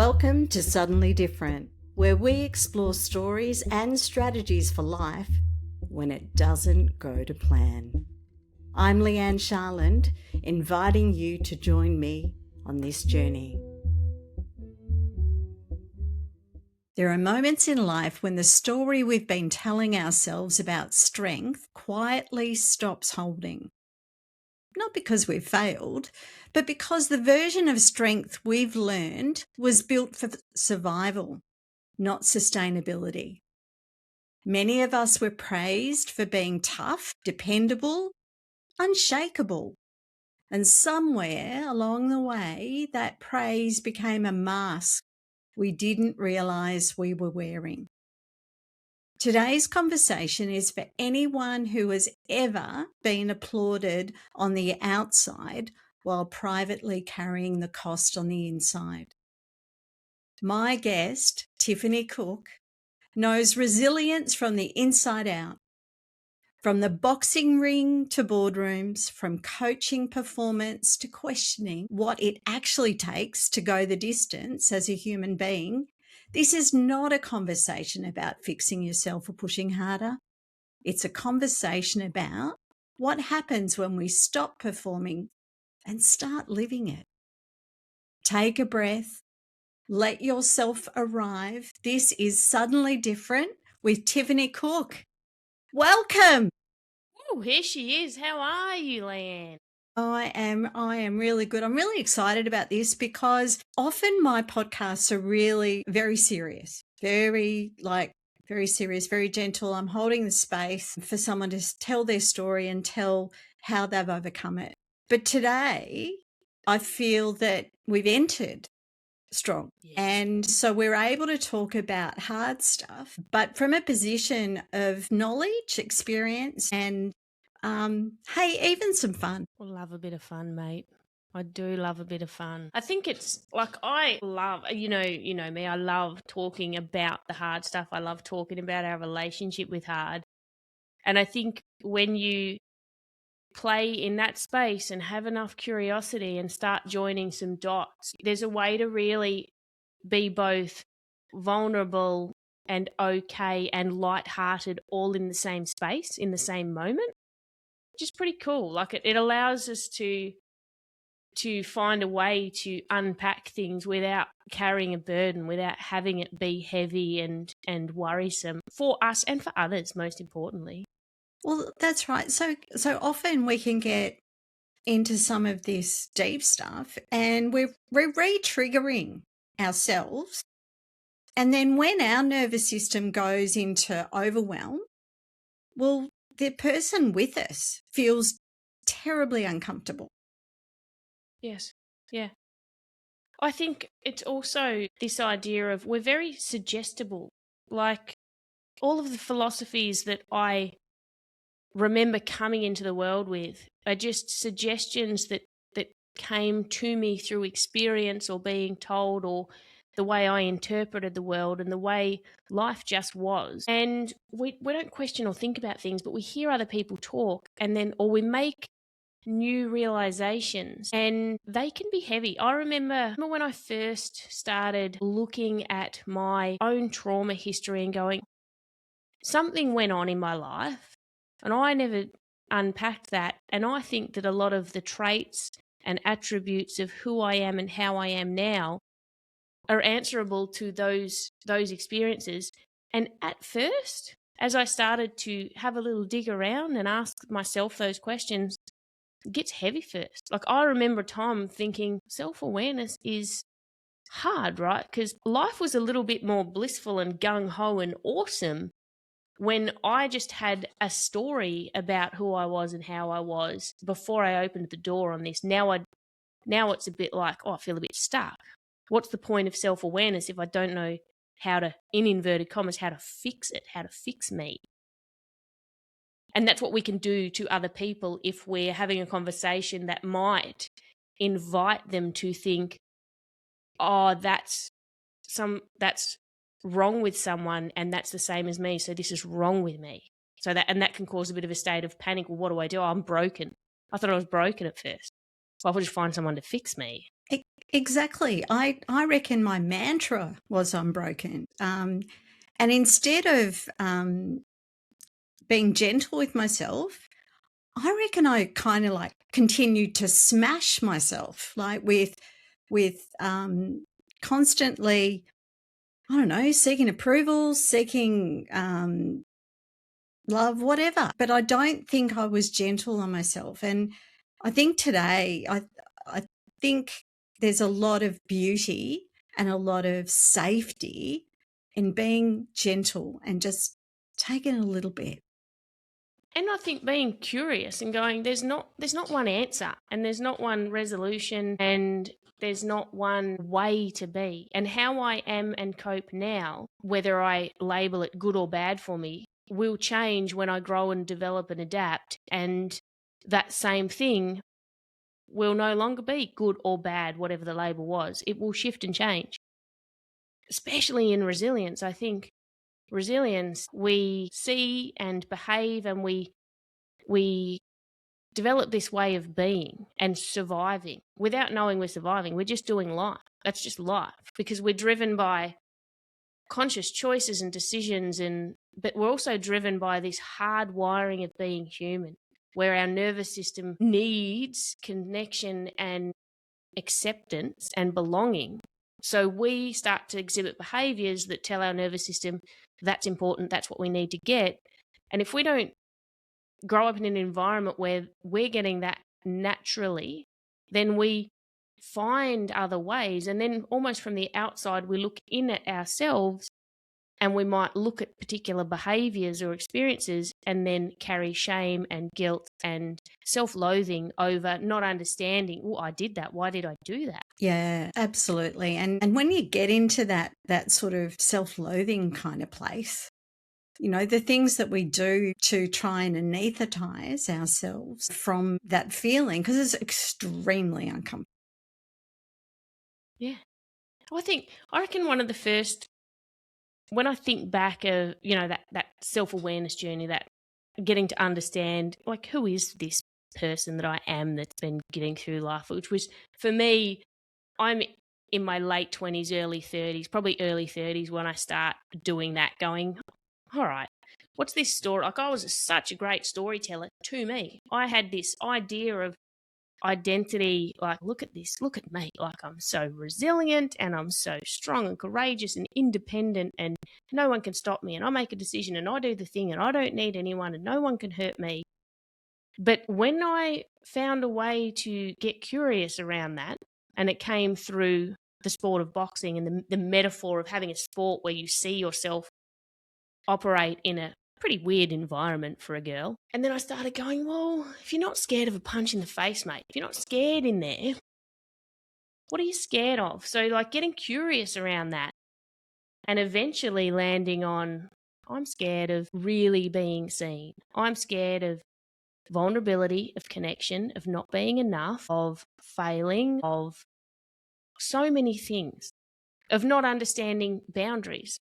Welcome to Suddenly Different, where we explore stories and strategies for life when it doesn't go to plan. I'm Leigh-Anne Sharland, inviting you to join me on this journey. There are moments in life when the story we've been telling ourselves about strength quietly stops holding. Not because we've failed, but because the version of strength we've learned was built for survival, not sustainability. Many of us were praised for being tough, dependable, unshakable. And somewhere along the way, that praise became a mask we didn't realise we were wearing. Today's conversation is for anyone who has ever been applauded on the outside while privately carrying the cost on the inside. My guest, Tiffanee Cook, knows resilience from the inside out. From the boxing ring to boardrooms, from coaching performance to questioning what it actually takes to go the distance as a human being, this is not a conversation about fixing yourself or pushing harder. It's a conversation about what happens when we stop performing and start living it. Take a breath. Let yourself arrive. This is Suddenly Different with Tiffanee Cook. Welcome. Oh, here she is. How are you, Leigh-Anne? I am really good. I'm really excited about this because often my podcasts are really very serious, very serious, very gentle. I'm holding the space for someone to tell their story and tell how they've overcome it. But today, I feel that we've entered strong. Yes. And so we're able to talk about hard stuff, but from a position of knowledge, experience, and hey, even some fun. I love a bit of fun, mate. I do love a bit of fun. I think it's like I love, you know me, I love talking about the hard stuff. I love talking about our relationship with hard. And I think when you play in that space and have enough curiosity and start joining some dots, there's a way to really be both vulnerable and okay and lighthearted all in the same space, in the same moment, which is pretty cool. Like it allows us to find a way to unpack things without carrying a burden, without having it be heavy and worrisome for us and for others, most importantly. Well, that's right. So often we can get into some of this deep stuff and we're re-triggering ourselves. And then when our nervous system goes into overwhelm, well, the person with us feels terribly uncomfortable. Yes. Yeah. I think it's also this idea of we're very suggestible. Like all of the philosophies that I remember coming into the world with are just suggestions that came to me through experience or being told or the way I interpreted the world and the way life just was. And we don't question or think about things, but we hear other people talk or we make new realizations and they can be heavy. I remember when I first started looking at my own trauma history and going, something went on in my life and I never unpacked that. And I think that a lot of the traits and attributes of who I am and how I am now are answerable to those experiences. And at first, as I started to have a little dig around and ask myself those questions, it gets heavy first. Like I remember a time thinking self-awareness is hard, right? Because life was a little bit more blissful and gung-ho and awesome when I just had a story about who I was and how I was before I opened the door on this. Now it's a bit like, I feel a bit stuck. What's the point of self-awareness if I don't know how to, in inverted commas, how to fix it, how to fix me? And that's what we can do to other people if we're having a conversation that might invite them to think, oh, that's wrong with someone and that's the same as me, so this is wrong with me. So that can cause a bit of a state of panic. Well, what do I do? Oh, I'm broken. I thought I was broken at first. Well, I'll just find someone to fix me. Exactly. I reckon my mantra was unbroken. And instead of being gentle with myself, I reckon I kind of like continued to smash myself, like with constantly, I don't know, seeking approval, seeking love, whatever. But I don't think I was gentle on myself. And I think today, I think there's a lot of beauty and a lot of safety in being gentle and just taking a little bit. And I think being curious and going, there's not one answer, and there's not one resolution, and there's not one way to be. And how I am and cope now, whether I label it good or bad for me, will change when I grow and develop and adapt. And that same thing will no longer be good or bad, whatever the label was. It will shift and change. Especially in resilience, I think resilience, we see and behave, and we develop this way of being and surviving without knowing we're surviving. We're just doing life. That's just life, because we're driven by conscious choices and decisions, but we're also driven by this hard wiring of being human, where our nervous system needs connection and acceptance and belonging. So we start to exhibit behaviors that tell our nervous system that's important, that's what we need to get. And if we don't grow up in an environment where we're getting that naturally, then we find other ways. And then almost from the outside, we look in at ourselves, and we might look at particular behaviors or experiences and then carry shame and guilt and self-loathing over not understanding, oh, I did that. Why did I do that? Yeah, absolutely. And when you get into that sort of self-loathing kind of place, you know, the things that we do to try and anesthetize ourselves from that feeling, because it's extremely uncomfortable. Yeah. I reckon one of the first, when I think back of, that self-awareness journey, that getting to understand, like, who is this person that I am that's been getting through life, which was, for me, I'm in my late 20s, early 30s, probably early 30s when I start doing that, going, all right, what's this story? Like, I was such a great storyteller to me. I had this idea of identity, like, look at this, look at me, like, I'm so resilient and I'm so strong and courageous and independent, and no one can stop me, and I make a decision and I do the thing and I don't need anyone and no one can hurt me. But when I found a way to get curious around that, and it came through the sport of boxing and the metaphor of having a sport where you see yourself operate in a pretty weird environment for a girl. And then I started going, well, if you're not scared of a punch in the face, mate, if you're not scared in there, what are you scared of? So, like, getting curious around that, and eventually landing on, I'm scared of really being seen. I'm scared of vulnerability, of connection, of not being enough, of failing, of so many things, of not understanding boundaries.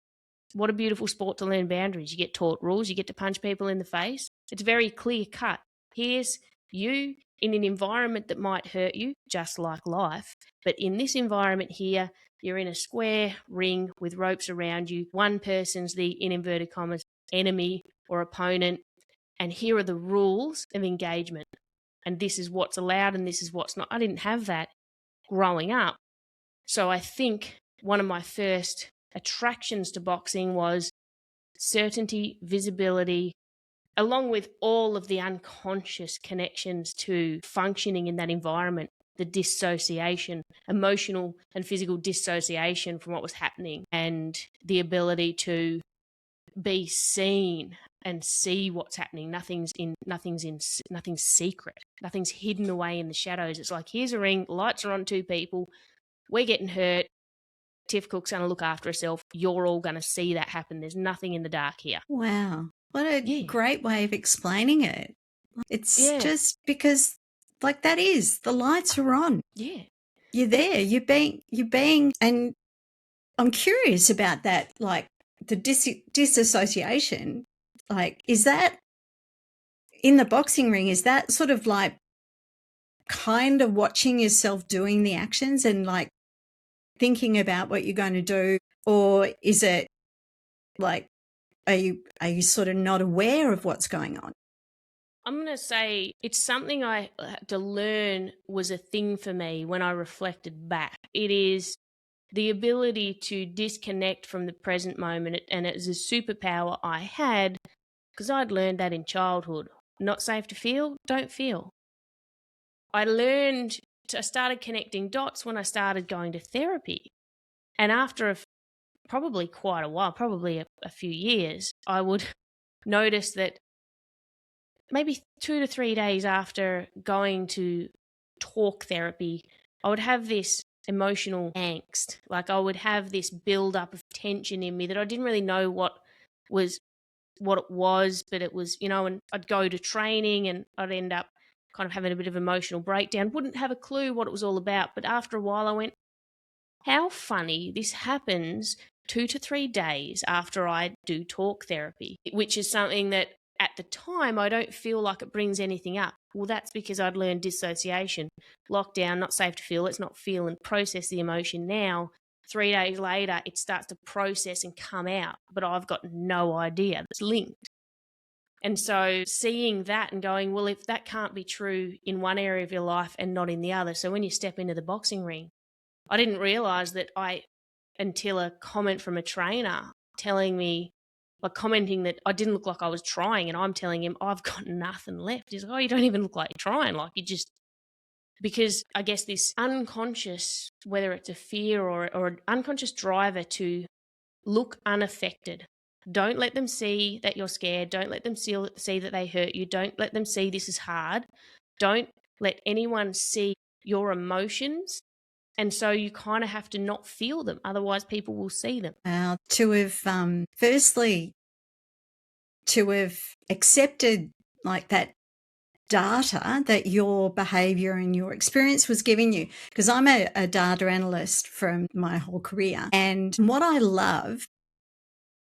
What a beautiful sport to learn boundaries. You get taught rules, you get to punch people in the face. It's very clear cut. Here's you in an environment that might hurt you, just like life. But in this environment here, you're in a square ring with ropes around you. One person's the, in inverted commas, enemy or opponent. And here are the rules of engagement. And this is what's allowed and this is what's not. I didn't have that growing up. So I think one of my first attractions to boxing was certainty, visibility, along with all of the unconscious connections to functioning in that environment, the dissociation, emotional and physical dissociation from what was happening, and the ability to be seen and see what's happening. Nothing's secret. Nothing's hidden away in the shadows. It's like, here's a ring, lights are on two people, we're getting hurt. Tiff Cook's going to look after herself. You're all going to see that happen. There's nothing in the dark here. Wow. What a Yeah. great way of explaining it. It's Yeah. just because, like, that is, the lights are on. Yeah. You're there. You're being, and I'm curious about that, like the disassociation. Like, is that in the boxing ring? Is that sort of like kind of watching yourself doing the actions and like thinking about what you're going to do, or is it like, are you sort of not aware of what's going on? I'm going to say it's something I had to learn was a thing for me when I reflected back. It is the ability to disconnect from the present moment, and it was a superpower I had because I'd learned that in childhood. Not safe to feel, don't feel. I started connecting dots when I started going to therapy. And after probably quite a while, probably a few years, I would notice that maybe 2 to 3 days after going to talk therapy, I would have this emotional angst. Like I would have this build up of tension in me that I didn't really know what it was, but it was, and I'd go to training and I'd end up kind of having a bit of emotional breakdown. Wouldn't have a clue what it was all about. But after a while I went, how funny this happens 2 to 3 days after I do talk therapy, which is something that at the time I don't feel like it brings anything up. Well, that's because I'd learned dissociation. Lockdown, not safe to feel. Let's not feel and process the emotion now. 3 days later, it starts to process and come out, but I've got no idea. It's linked. And so seeing that and going, well, if that can't be true in one area of your life and not in the other. So when you step into the boxing ring, I didn't realize that until a comment from a trainer telling me, like commenting that I didn't look like I was trying, and I'm telling him, I've got nothing left. He's like, oh, you don't even look like you're trying. Like you just, because I guess this unconscious, whether it's a fear or an unconscious driver to look unaffected. Don't let them see that you're scared. Don't let them see that they hurt you. Don't let them see this is hard. Don't let anyone see your emotions. And so you kind of have to not feel them. Otherwise, people will see them. To have, firstly, to have accepted like that data that your behavior and your experience was giving you, because I'm a data analyst from my whole career. And what I love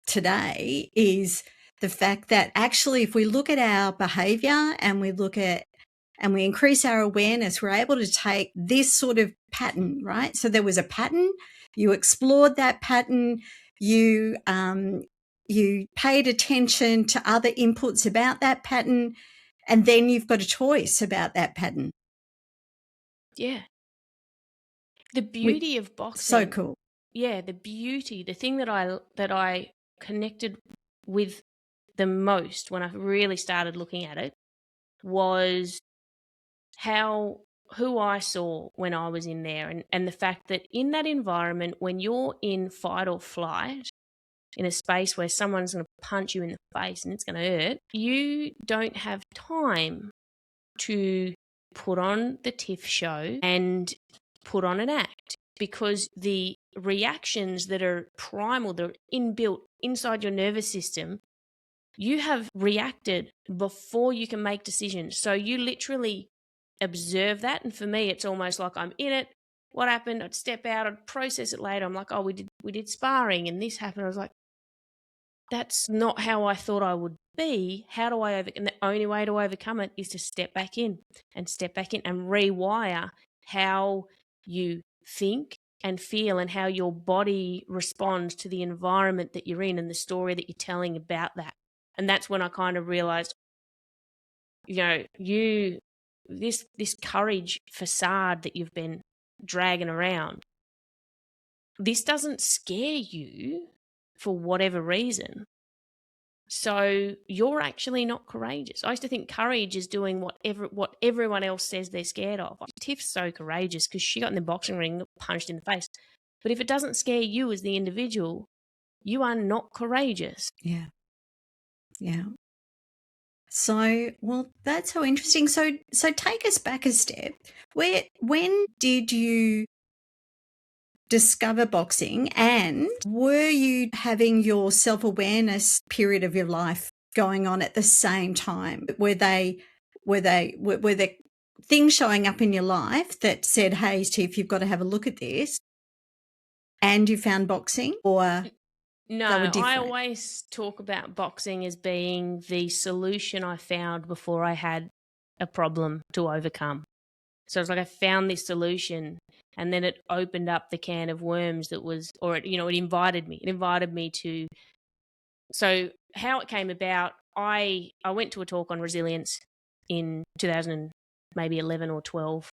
today is the fact that actually, if we look at our behavior and we increase our awareness, we're able to take this sort of pattern, right? So there was a pattern, you explored that pattern, you paid attention to other inputs about that pattern, and then you've got a choice about that pattern. Yeah. The beauty of boxing. So cool. Yeah, the beauty, the thing that I connected with the most when I really started looking at it was who I saw when I was in there, and the fact that in that environment, when you're in fight or flight, in a space where someone's going to punch you in the face and it's going to hurt, you don't have time to put on the TIFF show and put on an act, because the reactions that are primal, they're inbuilt inside your nervous system, you have reacted before you can make decisions. So you literally observe that. And for me, it's almost like I'm in it. What happened? I'd step out, I'd process it later. I'm like, oh, we did sparring and this happened. I was like, that's not how I thought I would be. How do I and the only way to overcome it is to step back in and rewire how you think and feel and how your body responds to the environment that you're in and the story that you're telling about that. And that's when I kind of realized, this courage facade that you've been dragging around, this doesn't scare you for whatever reason. So you're actually not courageous. I used to think courage is doing what everyone else says they're scared of. Tiff's so courageous because she got in the boxing ring, punched in the face. But if it doesn't scare you as the individual, you are not courageous. Yeah. Yeah. So, well, that's so interesting. So take us back a step. When did you discover boxing, and were you having your self-awareness period of your life going on at the same time? Were there things showing up in your life that said, hey, Steve, you've got to have a look at this, and you found boxing, or no, they were different? I always talk about boxing as being the solution I found before I had a problem to overcome. So it's like I found this solution, and then it opened up the can of worms that was, or it, it invited me. It invited me to. So how it came about, I went to a talk on resilience in 2000, maybe 11 or 12,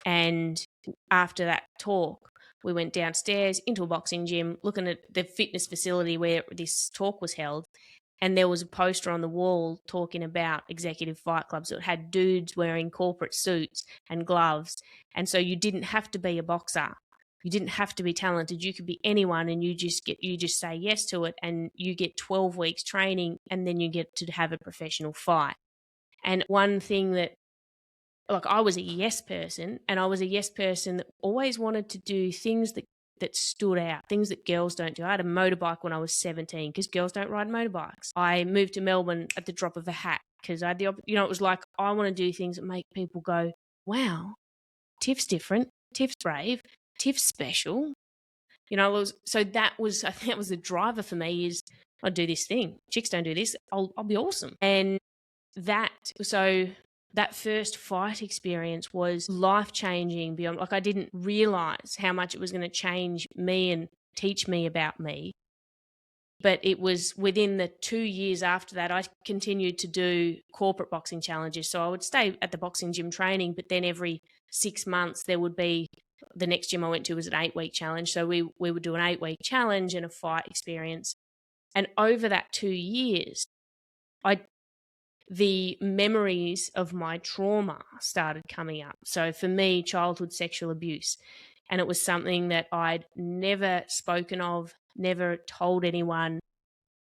and after that talk, we went downstairs into a boxing gym, looking at the fitness facility where this talk was held. And there was a poster on the wall talking about executive fight clubs that had dudes wearing corporate suits and gloves. And so you didn't have to be a boxer. You didn't have to be talented. You could be anyone, and you just say yes to it, and you get 12 weeks training, and then you get to have a professional fight. And one thing that, like, I was a yes person, and I was a yes person that always wanted to do things that stood out, things that girls don't do. I had a motorbike when I was 17 because girls don't ride motorbikes. I moved to Melbourne at the drop of a hat because I had the, it was like, I want to do things that make people go, wow, Tiff's different, Tiff's brave, Tiff's special. So that was, I think that was the driver for me, is I do this thing. Chicks don't do this. I'll be awesome. And that first fight experience was life-changing beyond, like, I didn't realize how much it was going to change me and teach me about me. But it was within the 2 years after that, I continued to do corporate boxing challenges. So I would stay at the boxing gym training, but then every 6 months there would be, the next gym I went to was an 8-week challenge. So we would do an 8-week challenge and a fight experience. And over that 2 years, the memories of my trauma started coming up. So for me, childhood sexual abuse. And it was something that I'd never spoken of, never told anyone.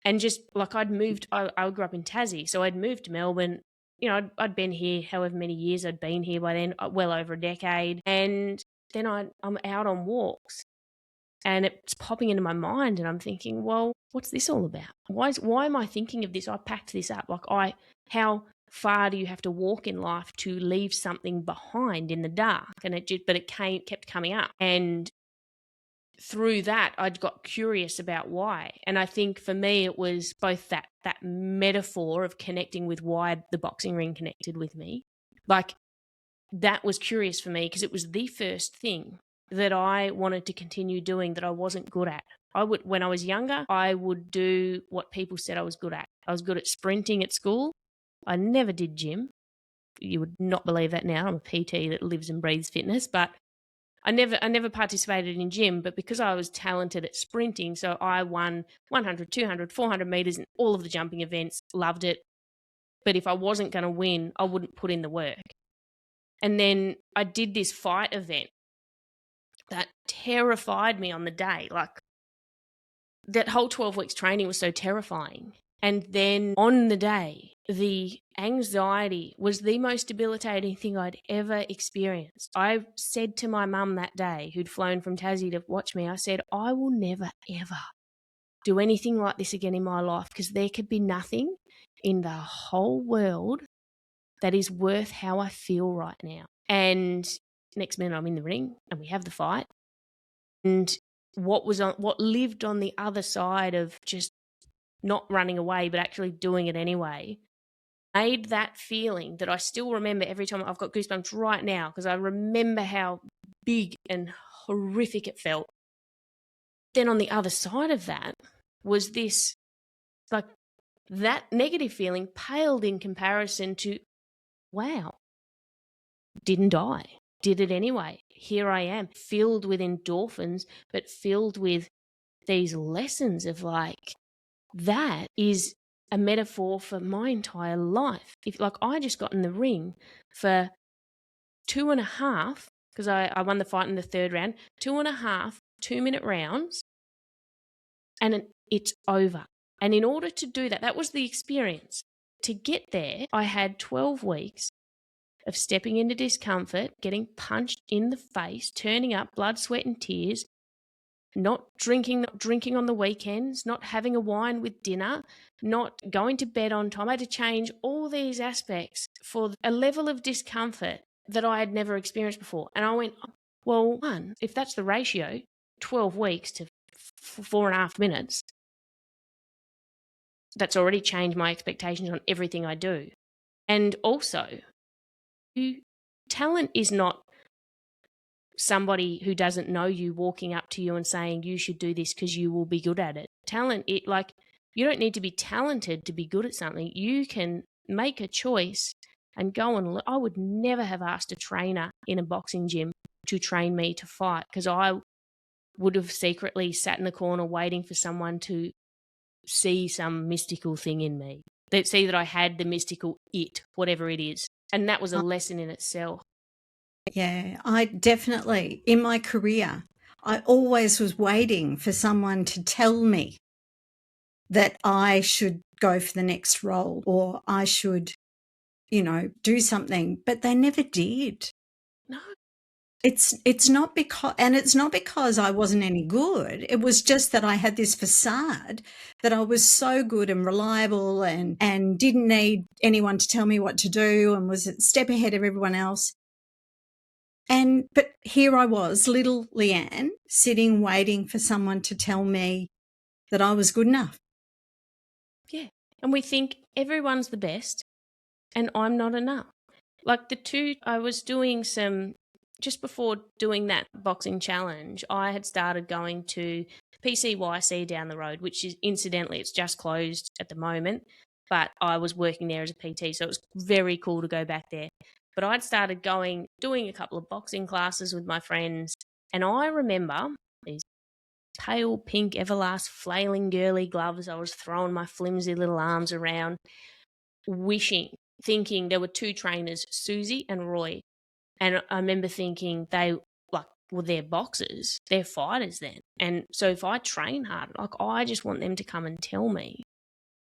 And just like I grew up in Tassie, so I'd moved to Melbourne. I'd been here however many years I'd been here by then, well over a decade. And then I'm out on walks, and it's popping into my mind, and I'm thinking, well, what's this all about? Why am I thinking of this? I packed this up. How far do you have to walk in life to leave something behind in the dark? And it kept coming up. And through that, I got curious about why. And I think for me, it was both that metaphor of connecting with why the boxing ring connected with me. Like, that was curious for me because it was the first thing that I wanted to continue doing that I wasn't good at. When I was younger, I would do what people said I was good at. I was good at sprinting at school. I never did gym. You would not believe that now. I'm a PT that lives and breathes fitness, but I never participated in gym. But because I was talented at sprinting, so I won 100, 200, 400 meters in all of the jumping events, loved it. But if I wasn't going to win, I wouldn't put in the work. And then I did this fight event that terrified me on the day. Like, that whole 12 weeks training was so terrifying. And then on the day, the anxiety was the most debilitating thing I'd ever experienced. I said to my mum that day, who'd flown from Tassie to watch me, I said, I will never, ever do anything like this again in my life, because there could be nothing in the whole world that is worth how I feel right now. And next minute I'm in the ring and we have the fight. And what lived on the other side of just not running away, but actually doing it anyway, made that feeling that I still remember every time. I've got goosebumps right now because I remember how big and horrific it felt. Then on the other side of that was this, like, that negative feeling paled in comparison to, wow, didn't die, did it anyway. Here I am, filled with endorphins, but filled with these lessons of, like, that is a metaphor for my entire life. If, like, I just got in the ring for 2.5, because I won the fight in the third round, 2.5 2-minute rounds, and it's over. And in order to do that, that was the experience. To get there, I had 12 weeks of stepping into discomfort, getting punched in the face, turning up, blood, sweat, and tears, not drinking on the weekends, not having a wine with dinner, not going to bed on time. I had to change all these aspects for a level of discomfort that I had never experienced before. And I went, well, if that's the ratio, 12 weeks to 4.5 minutes, that's already changed my expectations on everything I do. And also, talent is not somebody who doesn't know you walking up to you and saying you should do this because you will be good at it. Talent, you don't need to be talented to be good at something. You can make a choice and go and I would never have asked a trainer in a boxing gym to train me to fight, because I would have secretly sat in the corner waiting for someone to see some mystical thing in me, that see that I had the mystical whatever it is. And that was a lesson in itself. Yeah, I definitely, in my career, I always was waiting for someone to tell me that I should go for the next role or I should, do something, but they never did. No. It's not because I wasn't any good. It was just that I had this facade that I was so good and reliable and didn't need anyone to tell me what to do and was a step ahead of everyone else. But here I was, little Leigh-Anne, sitting waiting for someone to tell me that I was good enough. Yeah. And we think everyone's the best and I'm not enough. Like I was doing just before doing that boxing challenge, I had started going to PCYC down the road, which is, incidentally, it's just closed at the moment, but I was working there as a PT, so it was very cool to go back there. But I'd started doing a couple of boxing classes with my friends, and I remember these pale pink Everlast flailing girly gloves. I was throwing my flimsy little arms around, thinking there were two trainers, Susie and Roy. And I remember thinking they're boxers, they're fighters then. And so if I train hard, I just want them to come and tell me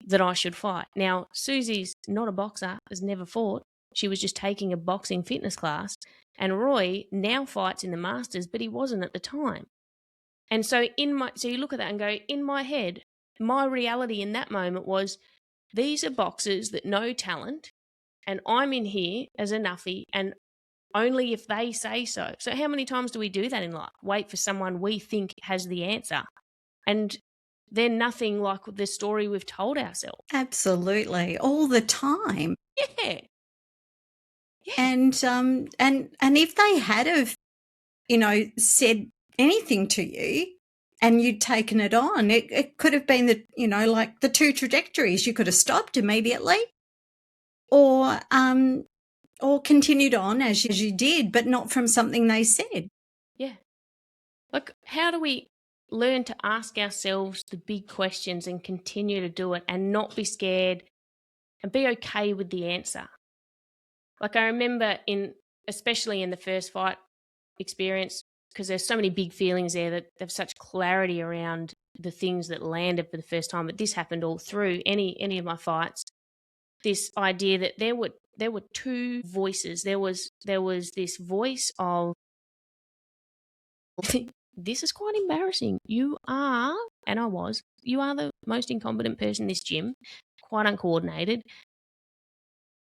that I should fight. Now, Susie's not a boxer, has never fought. She was just taking a boxing fitness class. And Roy now fights in the Masters, but he wasn't at the time. And so so you look at that and go, in my head, my reality in that moment was, these are boxers that know talent, and I'm in here as a nuffy, and only if they say so. So how many times do we do that in life? Wait for someone we think has the answer. And they're nothing like the story we've told ourselves. Absolutely. All the time. Yeah. Yeah. And if they had have, said anything to you and you'd taken it on, it could have been like the two trajectories. You could have stopped immediately or continued on as you did, but not from something they said. Yeah. Like, how do we learn to ask ourselves the big questions and continue to do it and not be scared and be okay with the answer? Like, I remember especially in the first fight experience, because there's so many big feelings there that there's such clarity around the things that landed for the first time. But this happened all through any of my fights. This idea that there were two voices. There was this voice of, this is quite embarrassing. You are the most incompetent person in this gym, quite uncoordinated.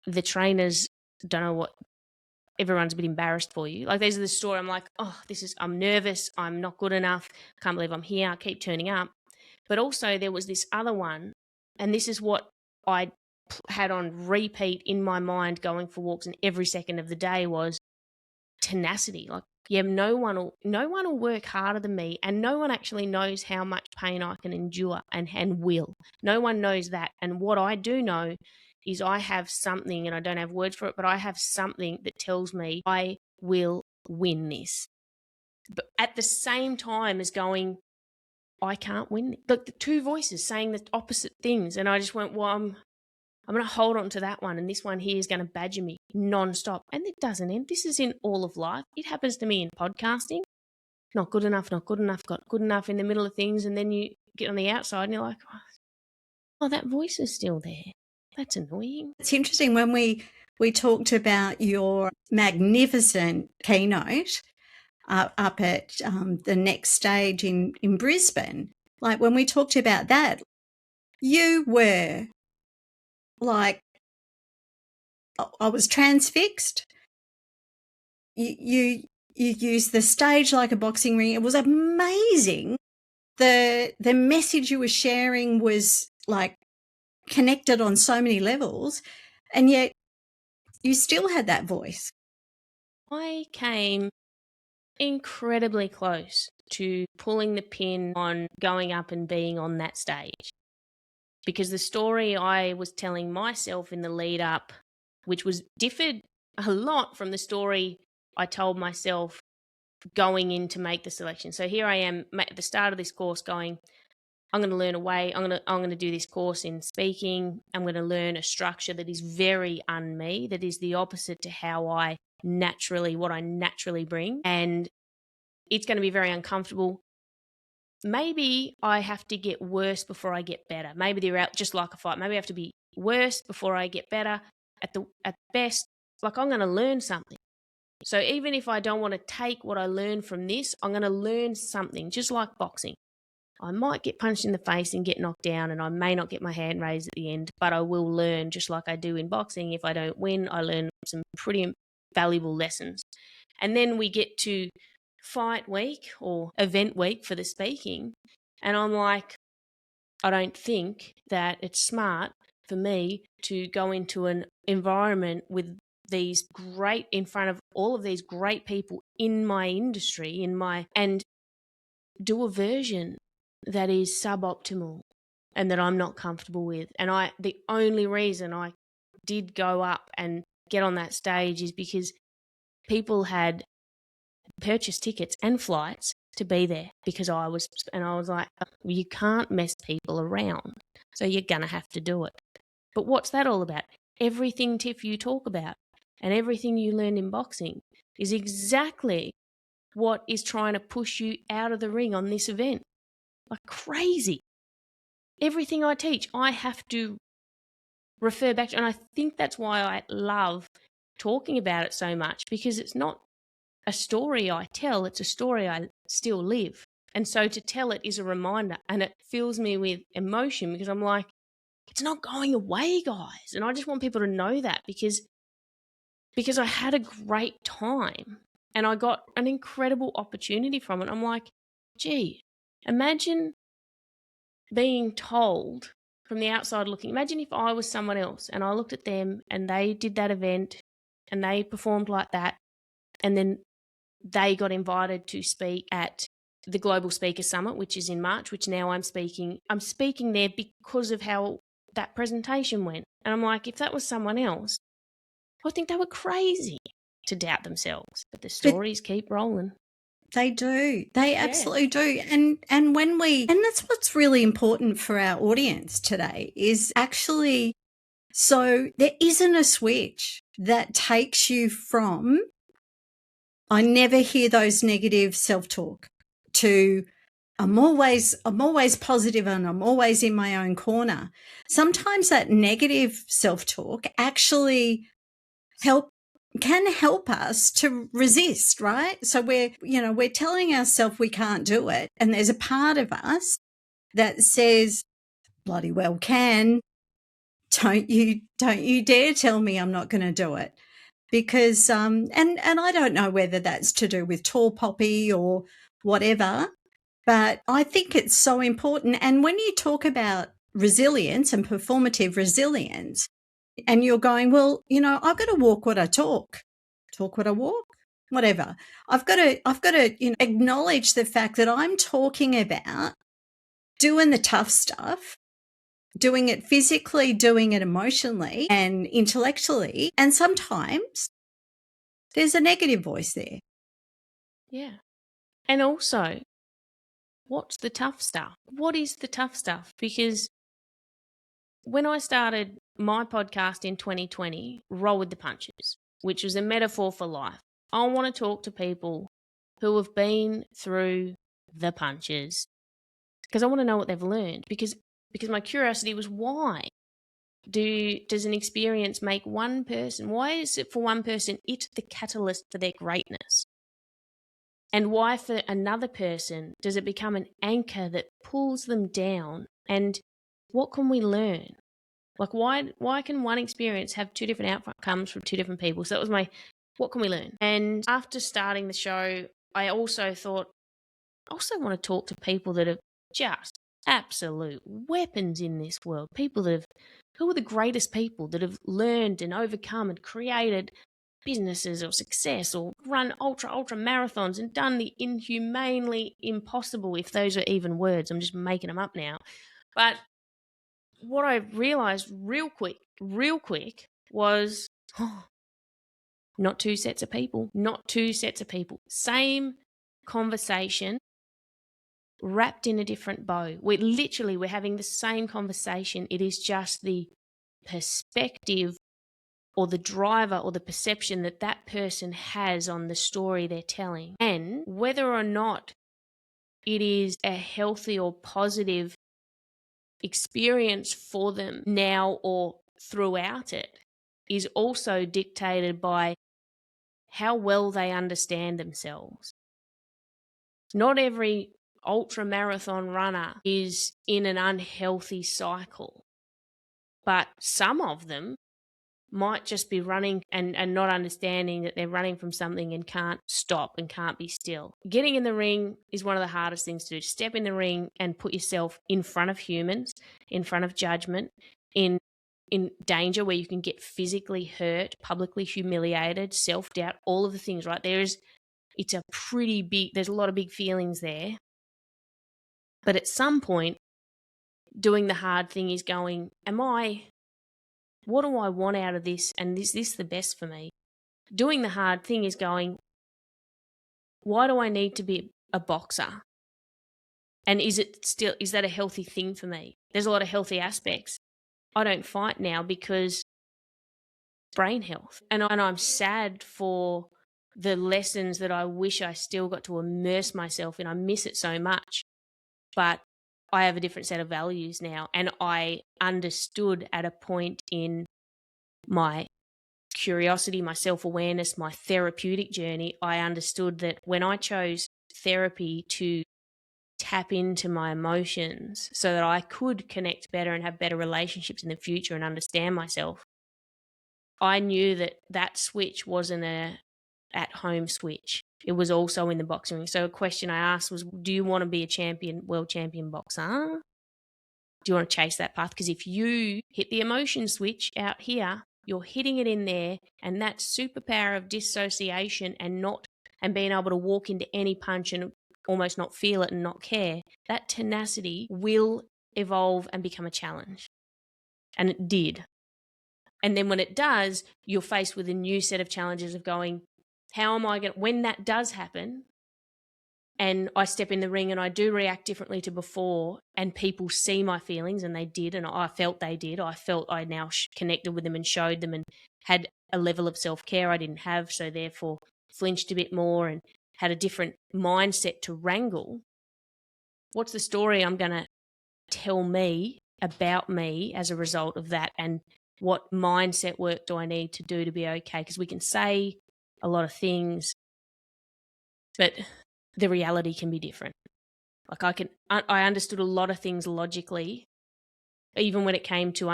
The trainers don't know what, everyone's a bit embarrassed for you. Like, these are the story. I'm like, I'm nervous. I'm not good enough. Can't believe I'm here. I keep turning up. But also there was this other one, and this is what I had on repeat in my mind going for walks, and every second of the day was tenacity. Like, yeah, no one will work harder than me, and no one actually knows how much pain I can endure and will. No one knows that. And what I do know is I have something, and I don't have words for it, but I have something that tells me I will win this. But at the same time as going, I can't win. Like, the two voices saying the opposite things. And I just went, well, I'm going to hold on to that one, and this one here is going to badger me non-stop. And it doesn't end. This is in all of life. It happens to me in podcasting. Not good enough, got good enough in the middle of things, and then you get on the outside and you're like, oh, that voice is still there. That's annoying. It's interesting when we talked about your magnificent keynote up at the next stage in Brisbane. Like, when we talked about that, you were like, I was transfixed. You used the stage like a boxing ring. It was amazing. The message you were sharing was like connected on so many levels, and yet you still had that voice. I came incredibly close to pulling the pin on going up and being on that stage. Because the story I was telling myself in the lead up, which was differed a lot from the story I told myself going in to make the selection. So here I am at the start of this course going, I'm going to learn a way. I'm going to do this course in speaking. I'm going to learn a structure that is very un-me, that is the opposite to what I naturally bring. And it's going to be very uncomfortable. Maybe I have to get worse before I get better. Maybe they're out just like a fight. Maybe I have to be worse before I get better. At best, like I'm going to learn something. So even if I don't want to take what I learned from this, I'm going to learn something, just like boxing. I might get punched in the face and get knocked down, and I may not get my hand raised at the end, but I will learn just like I do in boxing. If I don't win, I learn some pretty valuable lessons. And then we get to fight week or event week for the speaking, and I'm like, I don't think that it's smart for me to go into an environment with in front of all of these great people in my industry, and do a version that is suboptimal and that I'm not comfortable with. And the only reason I did go up and get on that stage is because people had purchased tickets and flights to be there because I was like, you can't mess people around. So you're going to have to do it. But what's that all about? Everything, Tiff, you talk about and everything you learned in boxing is exactly what is trying to push you out of the ring on this event. Like crazy. Everything I teach, I have to refer back to, and I think that's why I love talking about it so much, because it's not a story I tell, it's a story I still live. And so to tell it is a reminder, and it fills me with emotion because I'm like, it's not going away, guys. And I just want people to know that because I had a great time and I got an incredible opportunity from it. I'm like, gee, imagine being told from the outside looking, imagine if I was someone else and I looked at them and they did that event and they performed like that, and then they got invited to speak at the Global Speaker Summit, which is in March, which now I'm speaking there because of how that presentation went. And I'm like, if that was someone else, I think they were crazy to doubt themselves. But the stories keep rolling. They do. They absolutely do. And that's what's really important for our audience today is actually, so there isn't a switch that takes you from, I never hear those negative self-talk, to I'm always positive and I'm always in my own corner. Sometimes that negative self-talk actually can help us to resist, right? So we're telling ourselves we can't do it. And there's a part of us that says, bloody well can. Don't you dare tell me I'm not going to do it. Because, and I don't know whether that's to do with tall poppy or whatever, but I think it's so important. And when you talk about resilience and performative resilience, and you're going, well, I've got to walk what I talk what I walk, whatever. I've got to acknowledge the fact that I'm talking about doing the tough stuff, doing it physically, doing it emotionally and intellectually. And sometimes there's a negative voice there. Yeah. And also, what's the tough stuff? What is the tough stuff? Because when I started my podcast in 2020, Roll with the Punches, which was a metaphor for life, I want to talk to people who have been through the punches because I want to know what they've learned. Because my curiosity was, why does an experience make one person? Why is it for one person it's the catalyst for their greatness? And why for another person does it become an anchor that pulls them down? And what can we learn? Like, why can one experience have two different outcomes from two different people? So that was what can we learn? And after starting the show, I also thought, I also want to talk to people that have just absolute weapons in this world. People who are the greatest people that have learned and overcome and created businesses or success or run ultra marathons and done the inhumanely impossible, if those are even words. I'm just making them up now. But what I realized real quick was not two sets of people. Same conversation wrapped in a different bow. We're having the same conversation. It is just the perspective or the driver or the perception that that person has on the story they're telling, and whether or not it is a healthy or positive experience for them now or throughout it is also dictated by how well they understand themselves. Not every ultra marathon runner is in an unhealthy cycle, but some of them might just be running and not understanding that they're running from something and can't stop and can't be still. Getting in the ring is one of the hardest things to do. Step in the ring and put yourself in front of humans, in front of judgment, in danger where you can get physically hurt, publicly humiliated, self-doubt, all of the things, right? There's a lot of big feelings there. But at some point, doing the hard thing is going, what do I want out of this? And is this the best for me? Doing the hard thing is going, why do I need to be a boxer? And is that a healthy thing for me? There's a lot of healthy aspects. I don't fight now because brain health. And I'm sad for the lessons that I wish I still got to immerse myself in. I miss it so much. But I have a different set of values now. And I understood at a point in my curiosity, my self-awareness, my therapeutic journey, I understood that when I chose therapy to tap into my emotions so that I could connect better and have better relationships in the future and understand myself, I knew that switch wasn't a at-home switch. It was also in the boxing ring. So a question I asked was, do you want to be a world champion boxer? Do you want to chase that path? Because if you hit the emotion switch out here, you're hitting it in there, and that superpower of dissociation and being able to walk into any punch and almost not feel it and not care, that tenacity will evolve and become a challenge. And it did. And then when it does, you're faced with a new set of challenges of going, how am I going to, when that does happen, and I step in the ring and I do react differently to before, and people see my feelings, and they did, and I felt they did. I felt I now connected with them and showed them and had a level of self-care I didn't have, so therefore flinched a bit more and had a different mindset to wrangle. What's the story I'm going to tell me about me as a result of that, and what mindset work do I need to do to be okay? Because we can say a lot of things, but the reality can be different. Like I understood a lot of things logically, even when it came to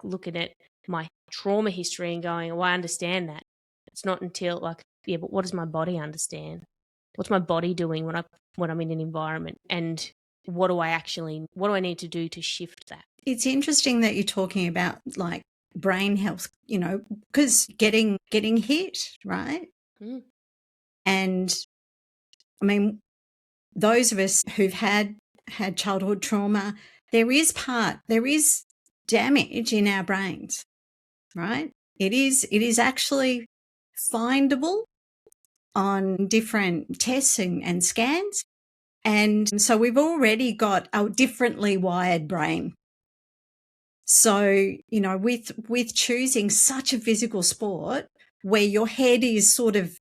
looking at my trauma history and going, oh, I understand that. It's not until but what does my body understand? What's my body doing when I'm in an environment? And what do I need to do to shift that? It's interesting that you're talking about like brain health, because getting hit, right? Mm. And I mean, those of us who've had childhood trauma, there is damage in our brains, right? It is actually findable on different tests and scans. And so we've already got a differently wired brain. So, with choosing such a physical sport where your head is sort of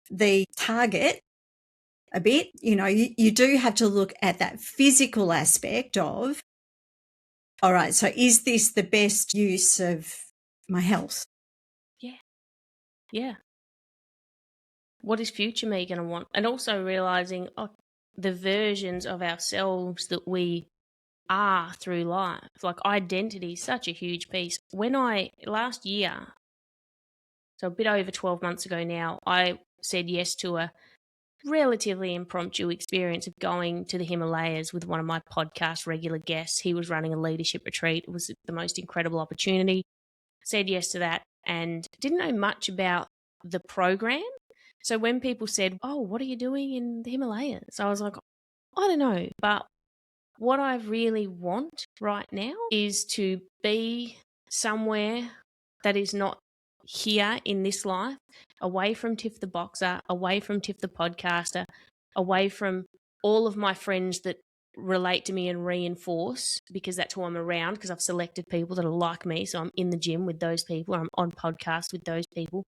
the target a bit, you do have to look at that physical aspect of, all right, so is this the best use of my health? Yeah. Yeah. What is future me going to want? And also realizing the versions of ourselves that we are through life. Like identity is such a huge piece. Last year, so a bit over 12 months ago now, I said yes to a relatively impromptu experience of going to the Himalayas with one of my podcast regular guests. He was running a leadership retreat. It was the most incredible opportunity. Said yes to that and didn't know much about the program. So when people said, "Oh, what are you doing in the Himalayas?" I was like, I don't know, but what I really want right now is to be somewhere that is not here in this life, away from Tiff the boxer, away from Tiff the podcaster, away from all of my friends that relate to me and reinforce, because that's who I'm around, because I've selected people that are like me. So I'm in the gym with those people, I'm on podcasts with those people.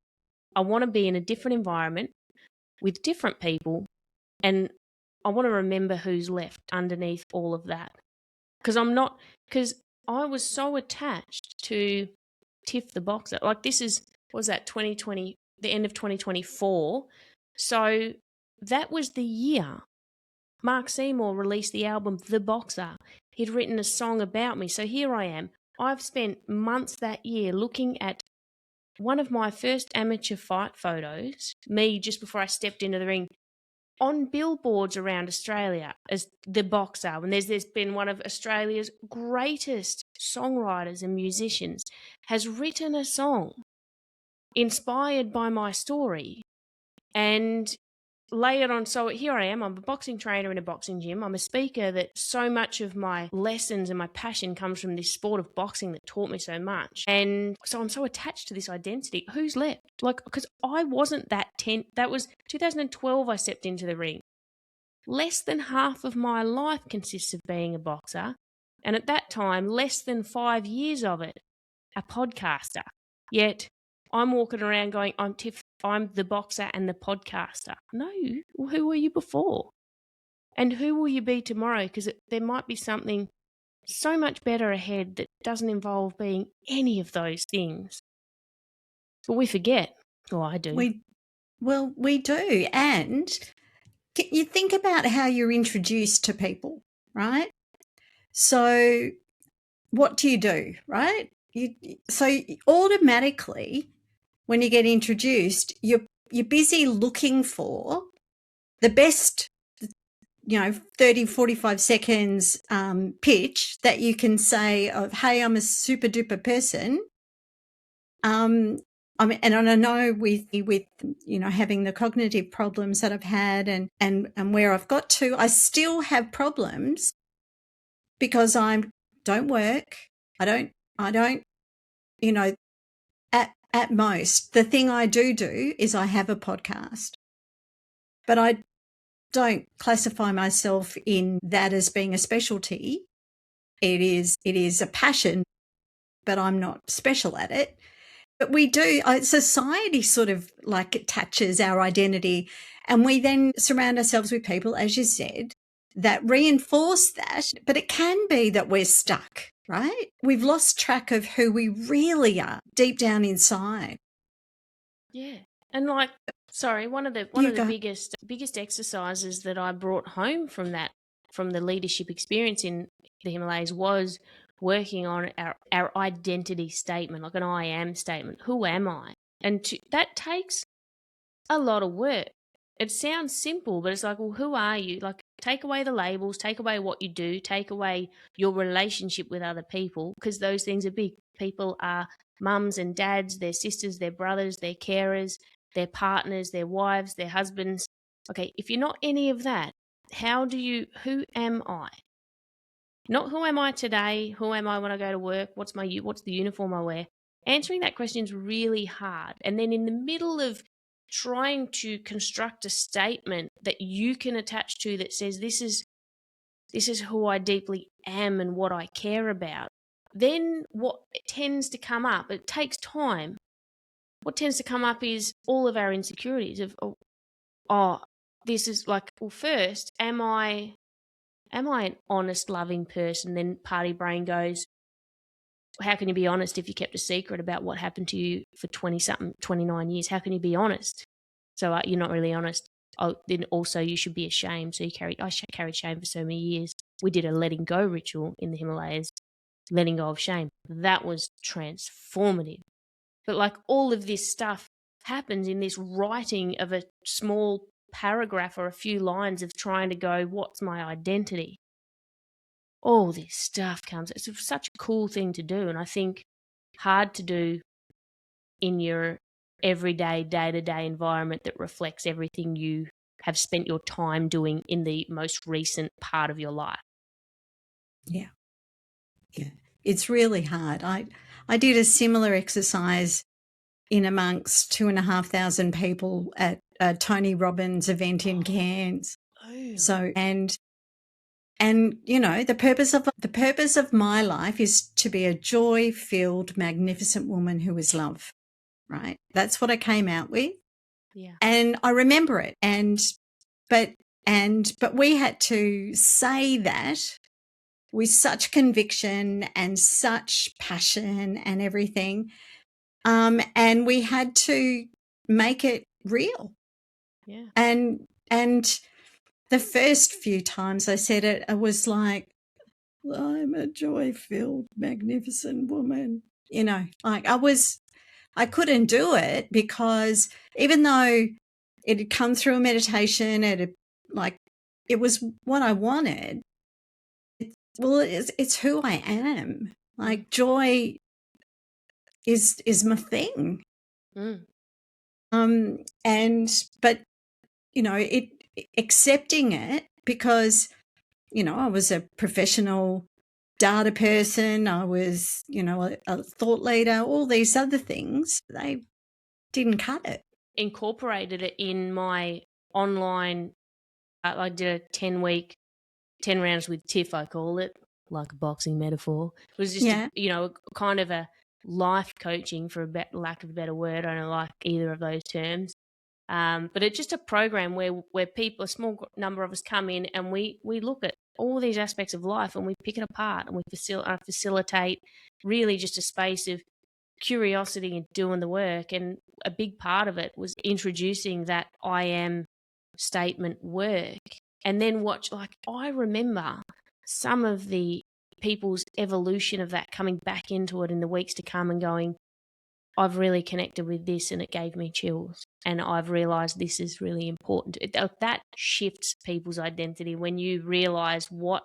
I want to be in a different environment with different people, and I want to remember who's left underneath all of that. Because I was so attached to Tiff the boxer. Like, this is, what was that, 2020, the end of 2024. So that was the year Mark Seymour released the album The Boxer. He'd written a song about me. So here I am. I've spent months that year looking at one of my first amateur fight photos, me just before I stepped into the ring, on billboards around Australia as the boxer. And there's been one of Australia's greatest songwriters and musicians has written a song inspired by my story and lay it on. So here I am. I'm a boxing trainer in a boxing gym. I'm a speaker, that so much of my lessons and my passion comes from this sport of boxing that taught me so much. And so I'm so attached to this identity. Who's left? Like, because I wasn't that that was 2012 I stepped into the ring. Less than half of my life consists of being a boxer. And at that time, less than 5 years of it, a podcaster. Yet I'm walking around going, I'm Tiff, I'm the boxer and the podcaster. No, who were you before? And who will you be tomorrow? Because there might be something so much better ahead that doesn't involve being any of those things. But we forget. Oh, I do. We do. And you think about how you're introduced to people, right? So what do, right? So automatically, when you get introduced, you're busy looking for the best, 30, 45 seconds pitch that you can say of, hey, I'm a super duper person. I mean, and I know with having the cognitive problems that I've had and where I've got to, I still have problems because I don't work. I don't, at most, the thing I do is I have a podcast, but I don't classify myself in that as being a specialty. It is a passion, but I'm not special at it. But we do, society sort of like attaches our identity, and we then surround ourselves with people, as you said, that reinforce that. But it can be that we're stuck, right? We've lost track of who we really are deep down inside. Yeah. And one of the biggest exercises that I brought home from the leadership experience in the Himalayas was working on our identity statement, like an I am statement. Who am I? And that takes a lot of work. It sounds simple, but it's like, well, who are you? Like, take away the labels, take away what you do, take away your relationship with other people, because those things are big. People are mums and dads, their sisters, their brothers, their carers, their partners, their wives, their husbands. Okay, if you're not any of that, who am I? Not who am I today, who am I when I go to work, what's the uniform I wear? Answering that question is really hard. And then in the middle of trying to construct a statement that you can attach to that says this is who I deeply am and what I care about, then what tends to come up, it takes time. What tends to come up is all of our insecurities of, this is like, well, first, am I an honest, loving person? Then party brain goes, how can you be honest if you kept a secret about what happened to you for 29 years? How can you be honest? So you're not really honest. Oh, then also you should be ashamed. So I carried shame for so many years. We did a letting go ritual in the Himalayas, letting go of shame. That was transformative. But like, all of this stuff happens in this writing of a small paragraph or a few lines of trying to go, what's my identity? All this stuff comes. It's such a cool thing to do, and I think hard to do in your everyday, day-to-day environment that reflects everything you have spent your time doing in the most recent part of your life. Yeah. Yeah. It's really hard. I did a similar exercise in amongst 2,500 people at a Tony Robbins event in Cairns. Oh. So, and you know, the purpose of my life is to be a joy-filled, magnificent woman who is love, right? That's what I came out with. Yeah. And I remember it. But we had to say that with such conviction and such passion and everything. And we had to make it real. Yeah. And the first few times I said it, I was like, I'm a joy-filled, magnificent woman. You know, like I couldn't do it because even though it had come through a meditation, it was what I wanted. It's who I am. Like joy is my thing. Mm. But you know, accepting it because, you know, I was a professional data person. I was, you know, a thought leader, all these other things. They didn't cut it. Incorporated it in my online, I did a 10-week, 10 rounds with Tiff, I call it, like a boxing metaphor. It was just, you know, kind of a life coaching, for lack of a better word. I don't like either of those terms. But it's just a program where people, a small number of us come in and we look at all these aspects of life and we pick it apart and we facilitate really just a space of curiosity and doing the work. And a big part of it was introducing that I am statement work. And then I remember some of the people's evolution of that coming back into it in the weeks to come and going, I've really connected with this and it gave me chills. And I've realized this is really important. That shifts people's identity when you realize what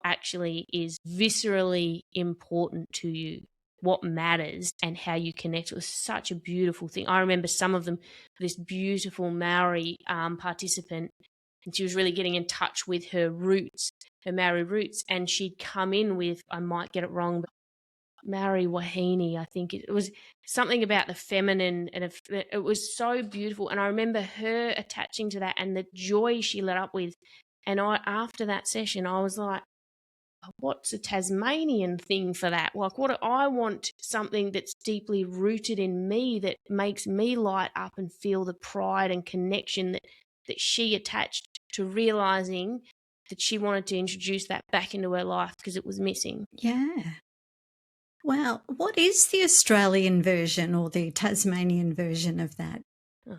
actually is viscerally important to you, what matters, and how you connect. It was such a beautiful thing. I remember some of them, this beautiful Maori participant, and she was really getting in touch with her roots, her Maori roots, and she'd come in with, I might get it wrong, but Maori Wahine, I think it was something about the feminine, and it was so beautiful. And I remember her attaching to that and the joy she lit up with. And after that session, I was like, what's a Tasmanian thing for that? Like, what I want something that's deeply rooted in me that makes me light up and feel the pride and connection that she attached to realizing that she wanted to introduce that back into her life because it was missing. Yeah. Well, what is the Australian version or the Tasmanian version of that?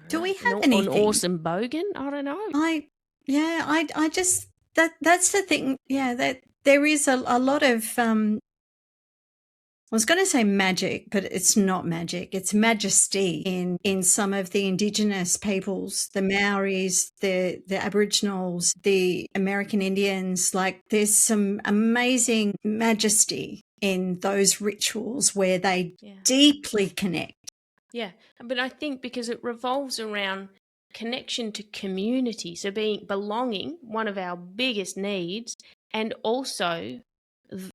Do we have anything? An awesome bogan? I don't know. I just that's the thing. Yeah, that there is a lot of I was going to say magic, but it's not magic. It's majesty in some of the indigenous peoples, the Maoris, the Aboriginals, the American Indians. Like there's some amazing majesty in those rituals where they deeply connect. Yeah, but I think because it revolves around connection to community, so being belonging, one of our biggest needs, and also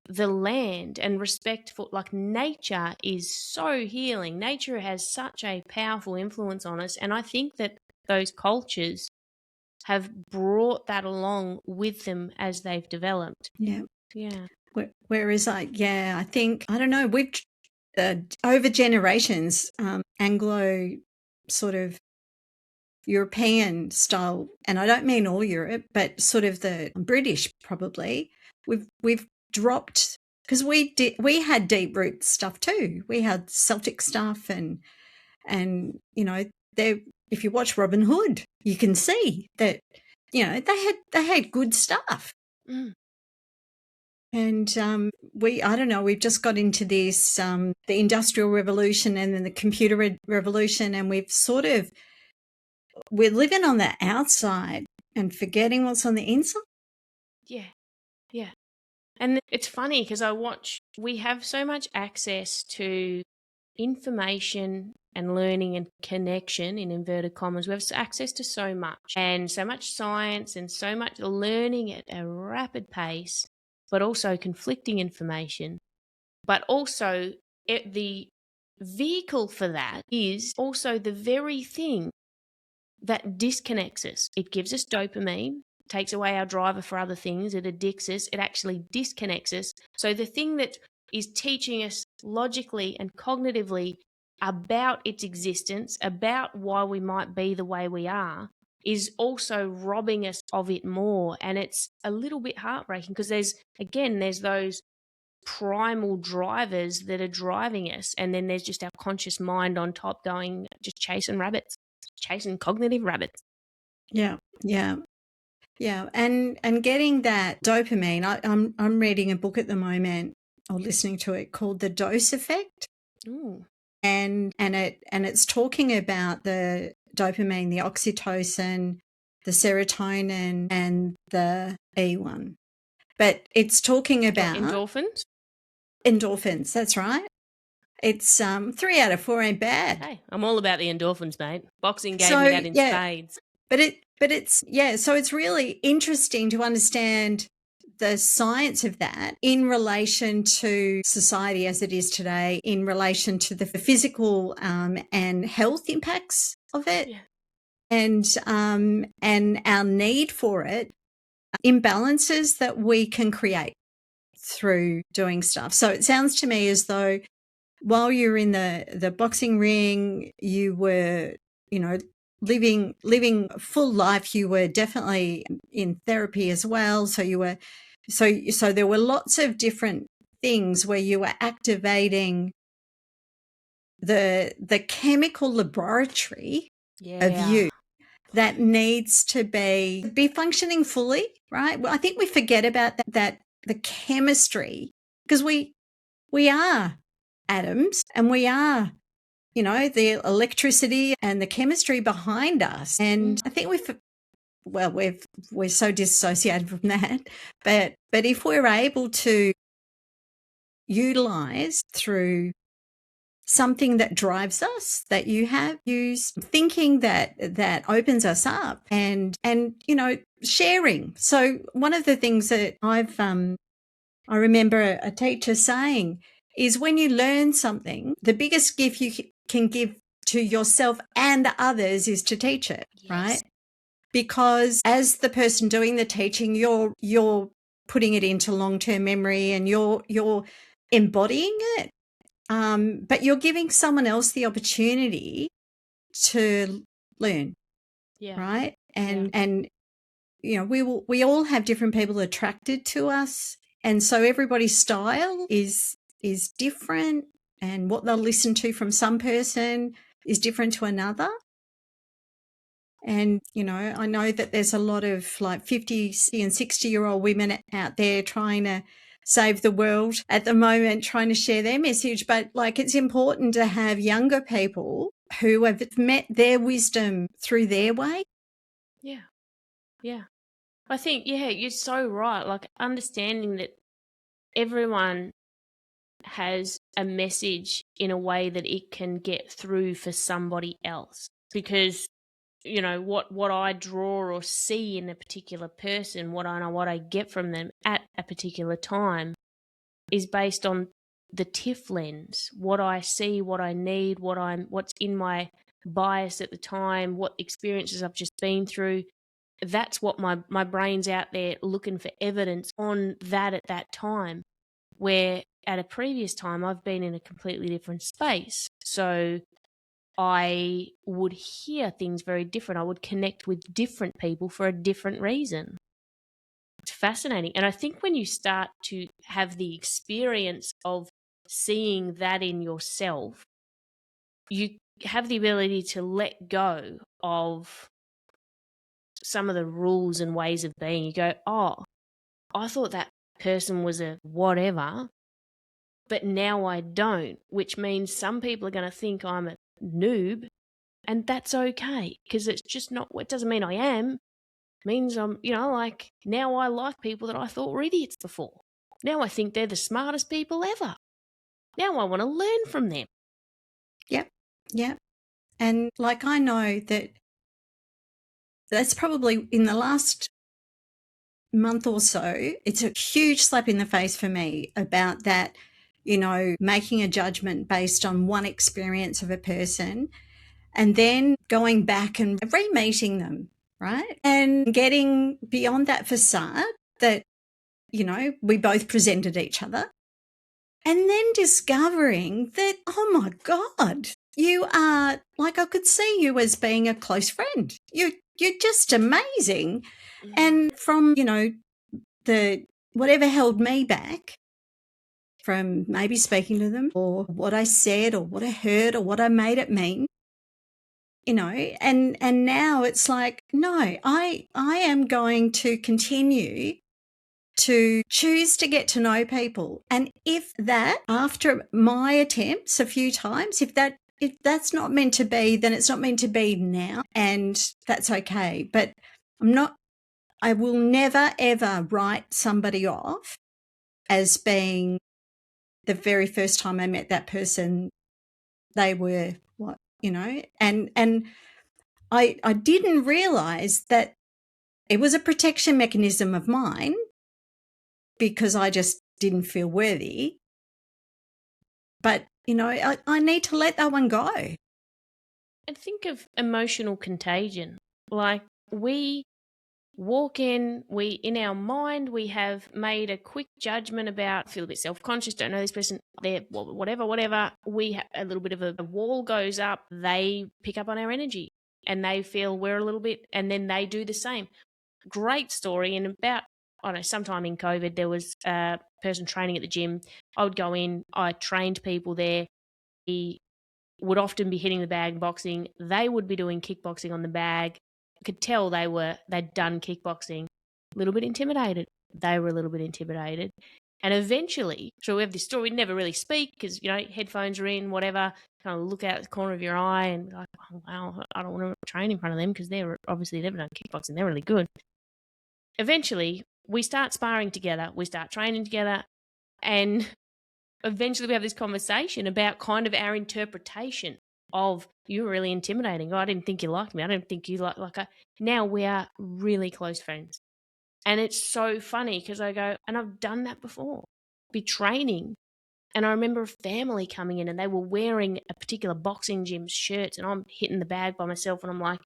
the land and respect for, like, nature is so healing. Nature has such a powerful influence on us, and I think that those cultures have brought that along with them as they've developed. Yeah. Yeah. Whereas I think, I don't know, we've over generations, Anglo sort of European style, and I don't mean all Europe, but sort of the British probably, we've dropped, because we had deep root stuff too. We had Celtic stuff and you know, if you watch Robin Hood, you can see that, you know, they had good stuff. Mm. And I don't know, we've just got into this, the Industrial Revolution and then the Computer Revolution, and we're living on the outside and forgetting what's on the inside. Yeah, yeah. And it's funny because we have so much access to information and learning and connection, in inverted commas. We have access to so much, and so much science and so much learning at a rapid pace, but also conflicting information. But also the vehicle for that is also the very thing that disconnects us. It gives us dopamine, takes away our driver for other things, it addicts us, it actually disconnects us. So the thing that is teaching us logically and cognitively about its existence, about why we might be the way we are, is also robbing us of it more. And it's a little bit heartbreaking because there's those primal drivers that are driving us, and then there's just our conscious mind on top going, just chasing rabbits, chasing cognitive rabbits. Yeah, yeah. Yeah, and getting that dopamine. I'm reading a book at the moment, or listening to it, called The Dose Effect. Ooh. And it's talking about the dopamine, the oxytocin, the serotonin, and the E one. But it's talking about Endorphins. Endorphins. That's right. It's 3 out of 4 ain't bad. Hey, I'm all about the endorphins, mate. Boxing gave me that in spades. But it's so it's really interesting to understand the science of that in relation to society as it is today, in relation to the physical and health impacts of it, Yeah. and our need for it, imbalances that we can create through doing stuff. So it sounds to me as though while you're in the boxing ring, you were, living full life. You were definitely in therapy as well. So you were, so there were lots of different things where you were activating the chemical laboratory of you that needs to be functioning fully, right? Well, I think we forget about that the chemistry, because we are atoms, and we are, the electricity and the chemistry behind us. And I think we're so dissociated from that. But if we're able to utilize through something that drives us, that you have used, thinking that opens us up, and sharing. So one of the things that I remember a teacher saying is, when you learn something, the biggest gift you can give to yourself and others is to teach it, right? Because as the person doing the teaching, you're putting it into long-term memory, and you're embodying it. But you're giving someone else the opportunity to learn, right? And we all have different people attracted to us, and so everybody's style is different, and what they'll listen to from some person is different to another. And I know that there's a lot of like 50 and 60-year-old women out there trying to save the world at the moment, trying to share their message. But like, it's important to have younger people who have met their wisdom through their way. Yeah. I think, you're so right. Like, understanding that everyone has a message in a way that it can get through for somebody else. Because, what I draw or see in a particular person, what I get from them at a particular time, is based on the TIFF lens. What I see, what I need, what's in my bias at the time, what experiences I've just been through. That's what my brain's out there looking for evidence on that at that time, where at a previous time I've been in a completely different space. So I would hear things very different. I would connect with different people for a different reason. It's fascinating. And I think when you start to have the experience of seeing that in yourself, you have the ability to let go of some of the rules and ways of being. You go, oh, I thought that person was a whatever, but now I don't, which means some people are going to think I'm a noob, and that's okay, because it's just not, it doesn't mean I am. It means I'm, like, now I like people that I thought were idiots before. Now I think they're the smartest people ever. Now I want to learn from them. Yep. And like, I know that that's probably in the last month or so, it's a huge slap in the face for me about that, making a judgment based on one experience of a person and then going back and re-meeting them, right? And getting beyond that facade that, we both presented each other. And then discovering that, oh my God, you are, like, I could see you as being a close friend. You're just amazing. And from, the whatever held me back from maybe speaking to them, or what I said or what I heard or what I made it mean, and now it's like, no, I am going to continue to choose to get to know people. And if that, after my attempts a few times, if that's not meant to be, then it's not meant to be now, and that's okay. But I will never, ever write somebody off as being the very first time I met that person, they were what, and I didn't realize that it was a protection mechanism of mine because I just didn't feel worthy. But, I need to let that one go. And think of emotional contagion. Like, we walk in, in our mind, we have made a quick judgment about, feel a bit self-conscious, don't know this person, they're whatever. We have a little bit of a wall goes up, they pick up on our energy and they feel we're a little bit, and then they do the same. Great story. And about, I don't know, sometime in COVID, there was a person training at the gym. I would go in, I trained people there. He would often be hitting the bag boxing. They would be doing kickboxing on the bag. I could tell they'd done kickboxing. A little bit intimidated. They were a little bit intimidated. And eventually, so we have this story, we never really speak because, headphones are in, whatever, kind of look out the corner of your eye and be like, oh, wow, I don't want to train in front of them because they're obviously never done kickboxing. They're really good. Eventually, we start sparring together. We start training together. And eventually we have this conversation about kind of our interpretation of, you were really intimidating. Oh, I didn't think you liked me. I didn't think you now we are really close friends. And it's so funny because I go, and I've done that before, be training. And I remember a family coming in and they were wearing a particular boxing gym's shirts and I'm hitting the bag by myself and I'm like,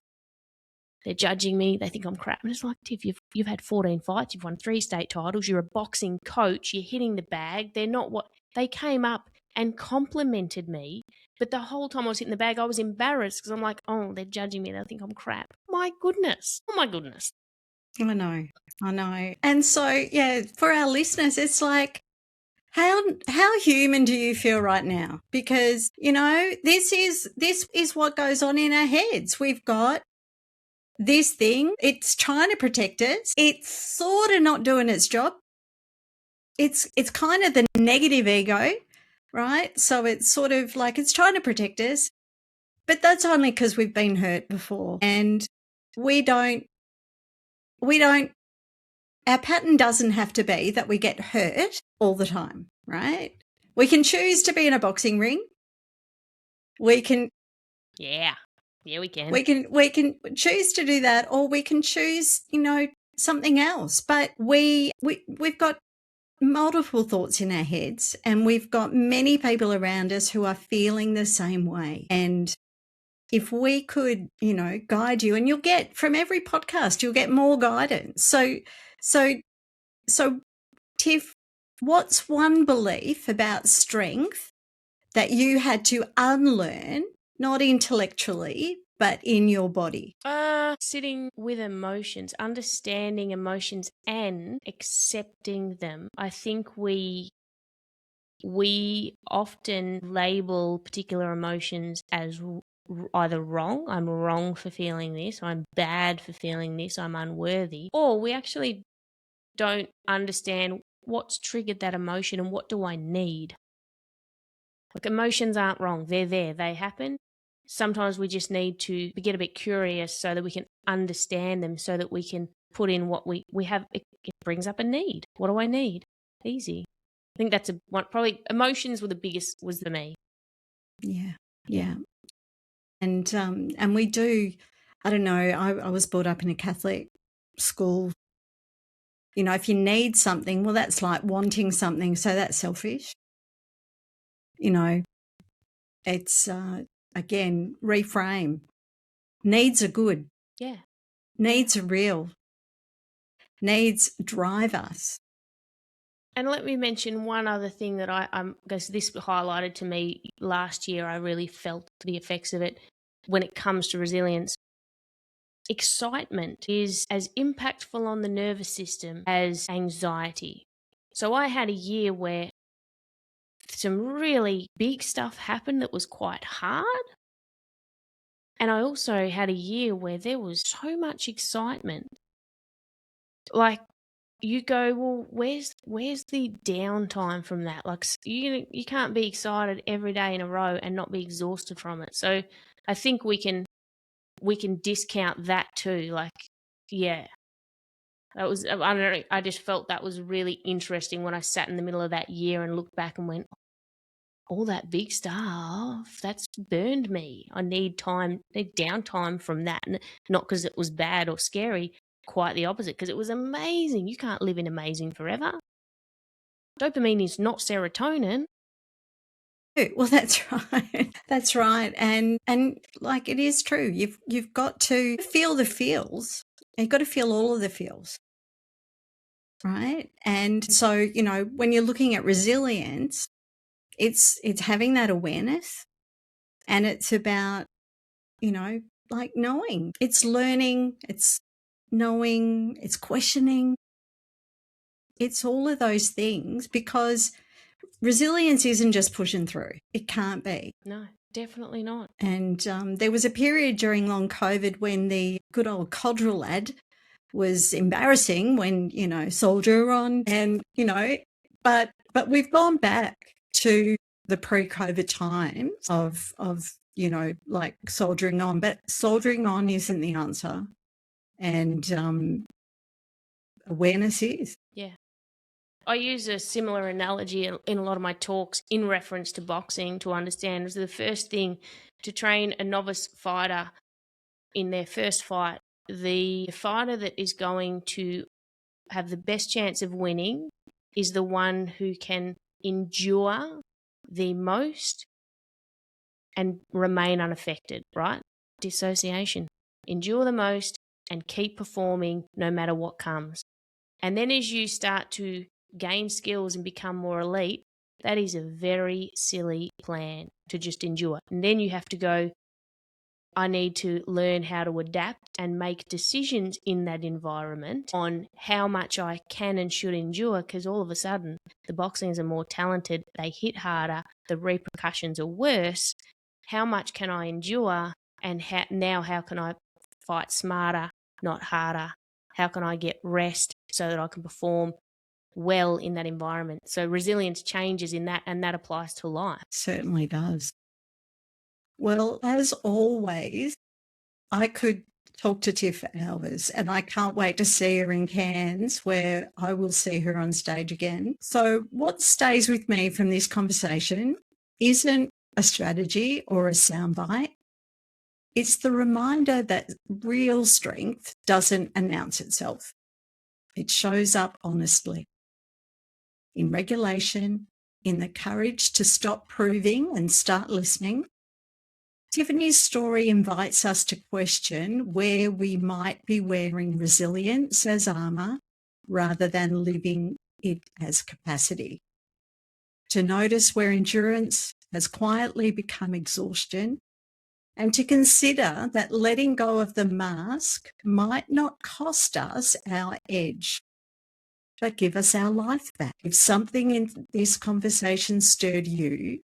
they're judging me. They think I'm crap. And it's like, Tiff, you've had 14 fights. You've won 3 state titles. You're a boxing coach. You're hitting the bag. They're not what they came up and complimented me. But the whole time I was hitting the bag, I was embarrassed because I'm like, oh, they're judging me. They think I'm crap. My goodness. Oh, my goodness. I know. And so, yeah, for our listeners, it's like, how human do you feel right now? Because, this is what goes on in our heads. We've got this thing, it's trying to protect us. It's sort of not doing its job. It's kind of the negative ego, right? So it's sort of like it's trying to protect us, but that's only because we've been hurt before. And our pattern doesn't have to be that we get hurt all the time, right? We can choose to be in a boxing ring. We can. Yeah, we can. We can choose to do that, or we can choose, something else. But we've got multiple thoughts in our heads, and we've got many people around us who are feeling the same way. And if we could, guide you, and you'll get from every podcast, you'll get more guidance. So, Tiff, what's one belief about strength that you had to unlearn, not intellectually, but in your body? Sitting with emotions, understanding emotions and accepting them. I think we often label particular emotions as either wrong, I'm wrong for feeling this, I'm bad for feeling this, I'm unworthy, or we actually don't understand what's triggered that emotion and what do I need. Like, emotions aren't wrong, they're there, they happen. Sometimes we just need to get a bit curious so that we can understand them, so that we can put in what we have. It brings up a need. What do I need? Easy. I think that's probably emotions was the me. Yeah. And we do, I don't know, I was brought up in a Catholic school. You know, if you need something, well, that's like wanting something, so that's selfish. You know, it's, again, reframe. Needs are good. Yeah. Needs are real. Needs drive us. And let me mention one other thing that because this highlighted to me last year. I really felt the effects of it when it comes to resilience. Excitement is as impactful on the nervous system as anxiety. So I had a year where some really big stuff happened that was quite hard. And I also had a year where there was so much excitement. Like, you go, well, where's the downtime from that? Like, you can't be excited every day in a row and not be exhausted from it. So I think we can discount that too. Like, yeah, that was, I don't know, I just felt that was really interesting when I sat in the middle of that year and looked back and went, all that big stuff, that's burned me. I need downtime from that. Not because it was bad or scary, quite the opposite, because it was amazing. You can't live in amazing forever. Dopamine is not serotonin. Well, that's right. That's right. And like, it is true. You've got to feel the feels. You've got to feel all of the feels. Right. And so, you know, when you're looking at resilience, it's having that awareness, and it's about, you know, like knowing. It's learning, it's knowing, it's questioning. It's all of those things, because resilience isn't just pushing through. It can't be. No, definitely not. And there was a period during long COVID when the good old Codral ad was embarrassing, when, you know, soldier on, and, you know, but we've gone back to the pre-COVID times of, you know, like soldiering on, but soldiering on isn't the answer. And awareness is. Yeah. I use a similar analogy in a lot of my talks in reference to boxing to understand. The first thing to train a novice fighter in their first fight, the fighter that is going to have the best chance of winning is the one who can endure the most and remain unaffected, right? Dissociation. Endure the most and keep performing no matter what comes. And then as you start to gain skills and become more elite, that is a very silly plan to just endure. And then you have to go, I need to learn how to adapt and make decisions in that environment on how much I can and should endure, because all of a sudden the boxings are more talented, they hit harder, the repercussions are worse. How much can I endure, and how can I fight smarter, not harder? How can I get rest so that I can perform well in that environment? So resilience changes in that, and that applies to life. Certainly does. Well, as always, I could talk to Tiff for hours, and I can't wait to see her in Cairns, where I will see her on stage again. So what stays with me from this conversation isn't a strategy or a soundbite. It's the reminder that real strength doesn't announce itself. It shows up honestly, in regulation, in the courage to stop proving and start listening. Tiffanee's story invites us to question where we might be wearing resilience as armour rather than living it as capacity. To notice where endurance has quietly become exhaustion, and to consider that letting go of the mask might not cost us our edge, but give us our life back. If something in this conversation stirred you,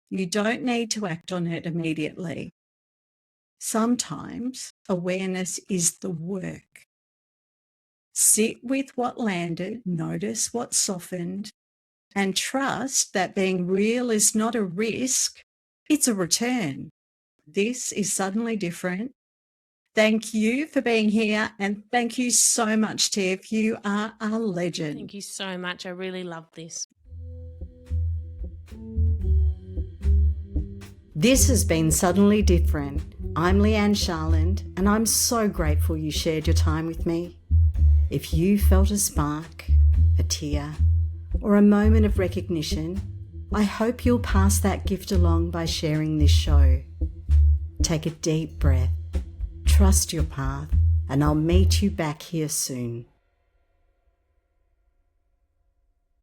you don't need to act on it immediately. Sometimes awareness is the work. Sit with what landed, notice what softened, and trust that being real is not a risk, it's a return. This is Suddenly Different. Thank you for being here, and thank you so much, Tiff. You are a legend. Thank you so much. I really love this. This has been Suddenly Different. I'm Leigh-Anne Sharland, and I'm so grateful you shared your time with me. If you felt a spark, a tear, or a moment of recognition, I hope you'll pass that gift along by sharing this show. Take a deep breath, trust your path, and I'll meet you back here soon.